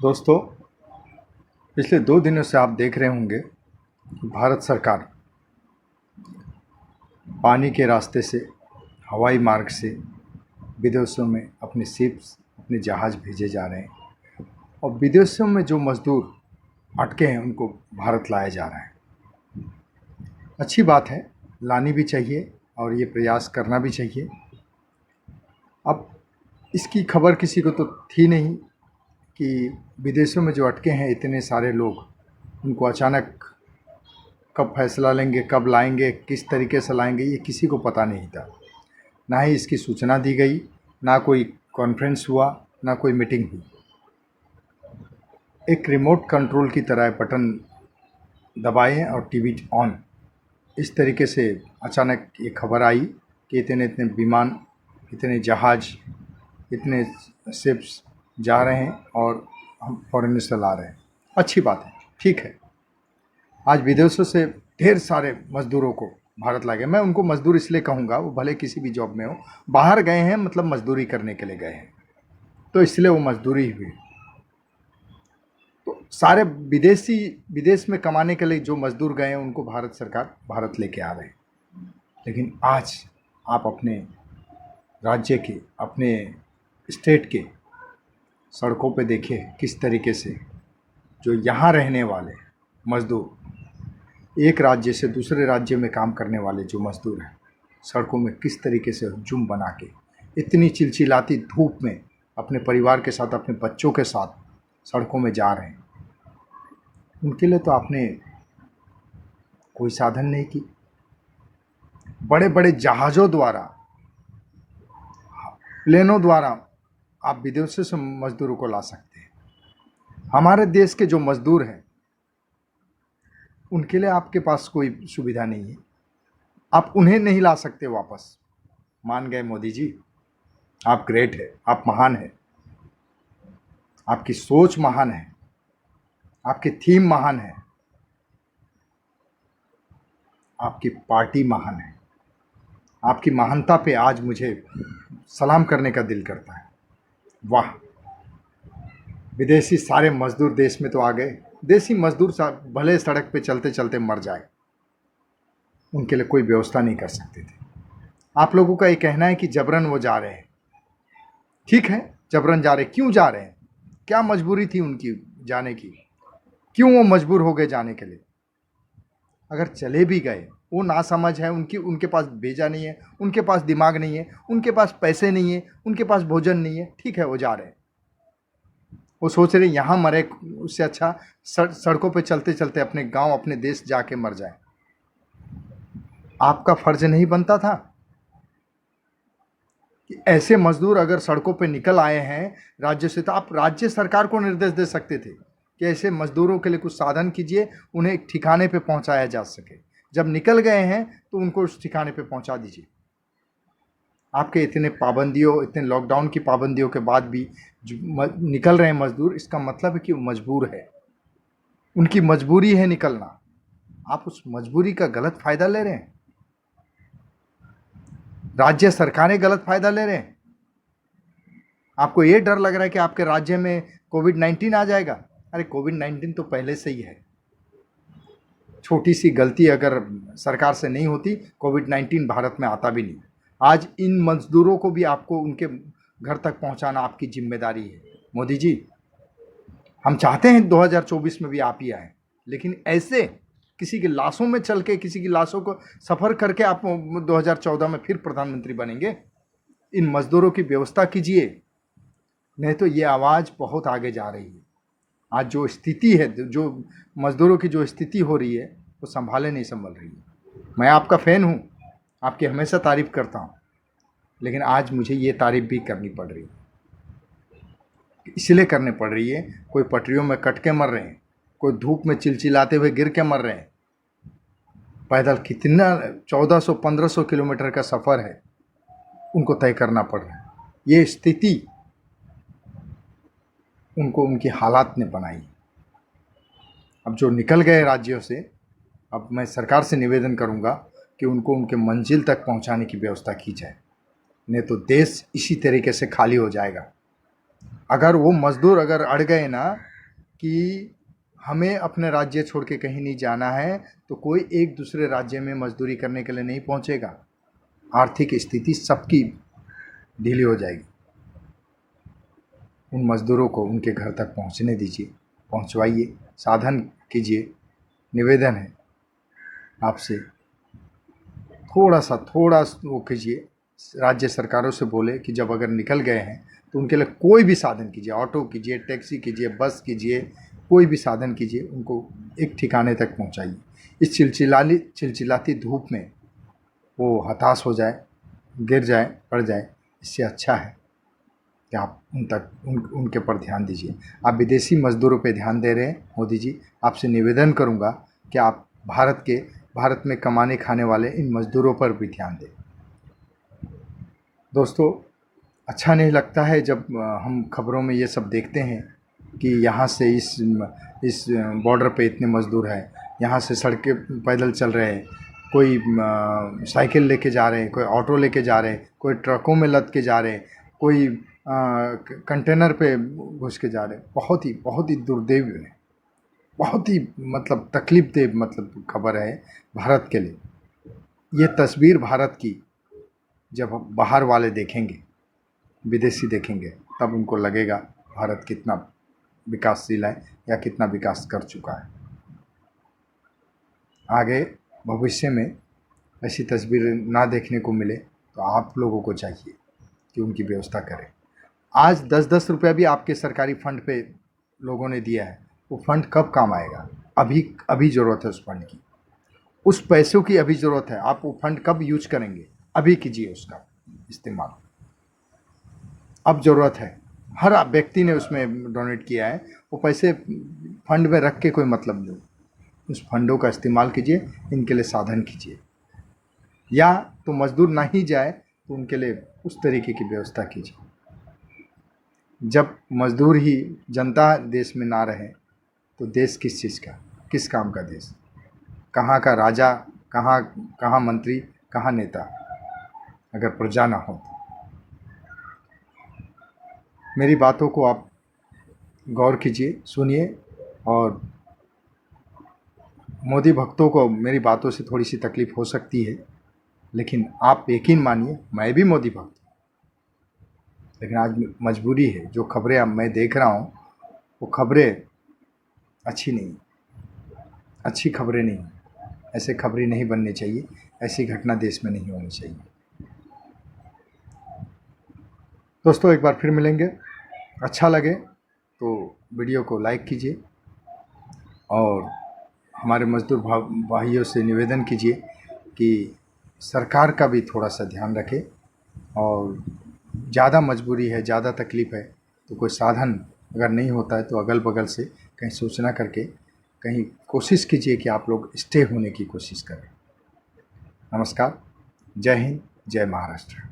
दोस्तों, पिछले 2 दिनों से आप देख रहे होंगे कि भारत सरकार पानी के रास्ते से, हवाई मार्ग से विदेशों में अपने शिप्स, अपने जहाज़ भेजे जा रहे हैं और विदेशों में जो मज़दूर अटके हैं उनको भारत लाया जा रहा है। अच्छी बात है, लानी भी चाहिए और ये प्रयास करना भी चाहिए। अब इसकी खबर किसी को तो थी नहीं कि विदेशों में जो अटके हैं इतने सारे लोग, उनको अचानक कब फैसला लेंगे, कब लाएंगे, किस तरीके से लाएंगे, ये किसी को पता नहीं था। ना ही इसकी सूचना दी गई, ना कोई कॉन्फ्रेंस हुआ, ना कोई मीटिंग हुई। एक रिमोट कंट्रोल की तरह बटन दबाए और टीवी ऑन, इस तरीके से अचानक ये खबर आई कि इतने इतने विमान, इतने जहाज़, इतने शिप्स जा रहे हैं और हम फॉरेन से ला रहे हैं। अच्छी बात है, ठीक है। आज विदेशों से ढेर सारे मज़दूरों को भारत ला गए। मैं उनको मज़दूर इसलिए कहूँगा, वो भले किसी भी जॉब में हो, बाहर गए हैं मतलब मज़दूरी करने के लिए गए हैं, तो इसलिए वो मज़दूरी हुई। तो सारे विदेशी विदेश में कमाने के लिए जो मज़दूर गए हैं उनको भारत सरकार भारत लेके आ रहे हैं। लेकिन आज आप अपने राज्य के, अपने स्टेट के सड़कों पे देखिए किस तरीके से जो यहाँ रहने वाले मज़दूर, एक राज्य से दूसरे राज्य में काम करने वाले जो मज़दूर हैं, सड़कों में किस तरीके से हुजूम बना के इतनी चिलचिलाती धूप में अपने परिवार के साथ, अपने बच्चों के साथ सड़कों में जा रहे हैं। उनके लिए तो आपने कोई साधन नहीं की। बड़े बड़े जहाज़ों द्वारा, प्लेनों द्वारा आप विदेशों से मज़दूरों को ला सकते हैं। हमारे देश के जो मज़दूर हैं उनके लिए आपके पास कोई सुविधा नहीं है, आप उन्हें नहीं ला सकते वापस। मान गए मोदी जी, आप ग्रेट है, आप महान है, आपकी सोच महान है, आपकी थीम महान है, आपकी पार्टी महान है। आपकी महानता पे आज मुझे सलाम करने का दिल करता है। वाह, विदेशी सारे मज़दूर देश में तो आ गए। देसी मज़दूर भले सड़क पे चलते चलते मर जाए, उनके लिए कोई व्यवस्था नहीं कर सकते थे। आप लोगों का ये कहना है कि जबरन वो जा रहे हैं। ठीक है, जबरन जा रहे, क्यों जा रहे हैं? क्या मजबूरी थी उनकी जाने की? क्यों वो मजबूर हो गए जाने के लिए? अगर चले भी गए, वो नासमझ है, उनके पास भेजा नहीं है, उनके पास दिमाग नहीं है, उनके पास पैसे नहीं है, उनके पास भोजन नहीं है, ठीक है, वो जा रहे हैं। वो सोच रहे यहाँ मरे, उससे अच्छा सड़कों पे चलते चलते अपने गांव, अपने देश जाके मर जाए। आपका फर्ज नहीं बनता था कि ऐसे मजदूर अगर सड़कों पे निकल आए हैं राज्य से, तो आप राज्य सरकार को निर्देश दे सकते थे कि ऐसे मजदूरों के लिए कुछ साधन कीजिए, उन्हें एक ठिकाने पे पहुंचाया जा सके। जब निकल गए हैं तो उनको उस ठिकाने पे पहुंचा दीजिए। आपके इतने पाबंदियों, इतने लॉकडाउन की पाबंदियों के बाद भी जो निकल रहे हैं मजदूर, इसका मतलब है कि वो मजबूर है, उनकी मजबूरी है निकलना। आप उस मजबूरी का गलत फ़ायदा ले रहे हैं। राज्य सरकारें गलत फ़ायदा ले रहे हैं। आपको ये डर लग रहा है कि आपके राज्य में कोविड-19 आ जाएगा। अरे कोविड-19 तो पहले से ही है। छोटी सी गलती अगर सरकार से नहीं होती, कोविड-19 भारत में आता भी नहीं। आज इन मजदूरों को भी आपको उनके घर तक पहुंचाना आपकी जिम्मेदारी है। मोदी जी, हम चाहते हैं 2024 में भी आप ही आए, लेकिन ऐसे किसी की लाशों में चल के, किसी की लाशों को सफ़र करके आप 2014 में फिर प्रधानमंत्री बनेंगे? इन मजदूरों की व्यवस्था कीजिए, नहीं तो ये आवाज़ बहुत आगे जा रही है। आज जो स्थिति है, जो मजदूरों की जो स्थिति हो रही है, वो संभाले नहीं संभल रही है। मैं आपका फ़ैन हूँ, आपकी हमेशा तारीफ़ करता हूँ, लेकिन आज मुझे ये तारीफ़ भी करनी पड़ रही है। इसलिए करनी पड़ रही है, कोई पटरियों में कट के मर रहे हैं, कोई धूप में चिलचिलाते हुए गिर के मर रहे हैं। पैदल कितना 1400-1500 किलोमीटर का सफ़र है, उनको तय करना पड़ रहा है। ये स्थिति उनको उनकी हालात ने बनाई। अब जो निकल गए राज्यों से, अब मैं सरकार से निवेदन करूंगा कि उनको उनके मंजिल तक पहुंचाने की व्यवस्था की जाए, नहीं तो देश इसी तरीके से खाली हो जाएगा। अगर वो मज़दूर अगर अड़ गए ना कि हमें अपने राज्य छोड़ के कहीं नहीं जाना है, तो कोई एक दूसरे राज्य में मजदूरी करने के लिए नहीं पहुंचेगा। आर्थिक स्थिति सबकी ढीली हो जाएगी। उन मज़दूरों को उनके घर तक पहुंचने दीजिए, पहुंचवाइए, साधन कीजिए। निवेदन है आपसे, थोड़ा वो कीजिए, राज्य सरकारों से बोले कि जब अगर निकल गए हैं तो उनके लिए कोई भी साधन कीजिए, ऑटो कीजिए, टैक्सी कीजिए, बस कीजिए, कोई भी साधन कीजिए, उनको एक ठिकाने तक पहुंचाइए। इस चिलचिलाती धूप में वो हताश हो जाए, गिर जाए, पड़ जाए, इससे अच्छा है कि आप उनके पर ध्यान दीजिए। आप विदेशी मज़दूरों पे ध्यान दे रहे हैं मोदी जी, आपसे निवेदन करूंगा कि आप भारत में कमाने खाने वाले इन मज़दूरों पर भी ध्यान दें। दोस्तों, अच्छा नहीं लगता है जब हम खबरों में ये सब देखते हैं कि यहाँ से इस बॉर्डर पे इतने मज़दूर हैं, यहाँ से सड़कें पैदल चल रहे हैं, कोई साइकिल लेके जा रहे हैं, कोई ऑटो लेके जा रहे हैं, कोई ट्रकों में लद के जा रहे हैं, कोई कंटेनर पे घुस के जा रहे हैं। बहुत ही दुर्दैव है, बहुत ही मतलब तकलीफ़देह मतलब खबर है भारत के लिए। ये तस्वीर भारत की जब बाहर वाले देखेंगे, विदेशी देखेंगे, तब उनको लगेगा भारत कितना विकासशील है या कितना विकास कर चुका है। आगे भविष्य में ऐसी तस्वीर ना देखने को मिले तो आप लोगों को चाहिए कि उनकी व्यवस्था करें। आज 10-10 रुपया भी आपके सरकारी फंड पे लोगों ने दिया है, वो फंड कब काम आएगा? अभी ज़रूरत है उस फंड की, उस पैसों की अभी ज़रूरत है। आप वो फंड कब यूज करेंगे? अभी कीजिए उसका इस्तेमाल, अब ज़रूरत है। हर व्यक्ति ने उसमें डोनेट किया है, वो पैसे फंड में रख के कोई मतलब नहीं। उस फंडों का इस्तेमाल कीजिए, इनके लिए साधन कीजिए, या तो मज़दूर ना ही जाए तो उनके लिए उस तरीके की व्यवस्था कीजिए। जब मज़दूर ही जनता देश में ना रहे तो देश किस चीज़ का, किस काम का देश? कहाँ का राजा, कहाँ मंत्री, कहाँ नेता, अगर प्रजा ना हो तो। मेरी बातों को आप गौर कीजिए, सुनिए, और मोदी भक्तों को मेरी बातों से थोड़ी सी तकलीफ़ हो सकती है, लेकिन आप यकीन मानिए मैं भी मोदी भक्त हूँ, लेकिन आज मजबूरी है। जो खबरें अब मैं देख रहा हूँ वो खबरें अच्छी खबरें नहीं। ऐसे खबरें नहीं बननी चाहिए, ऐसी घटना देश में नहीं होनी चाहिए। दोस्तों, एक बार फिर मिलेंगे। अच्छा लगे तो वीडियो को लाइक कीजिए, और हमारे मज़दूर भाइयों से निवेदन कीजिए कि सरकार का भी थोड़ा सा ध्यान रखे, और ज़्यादा मजबूरी है, ज़्यादा तकलीफ़ है तो कोई साधन अगर नहीं होता है तो अगल बगल से कहीं सूचना करके कहीं कोशिश कीजिए कि आप लोग स्टे होने की कोशिश करें। नमस्कार, जय हिंद, जय महाराष्ट्र।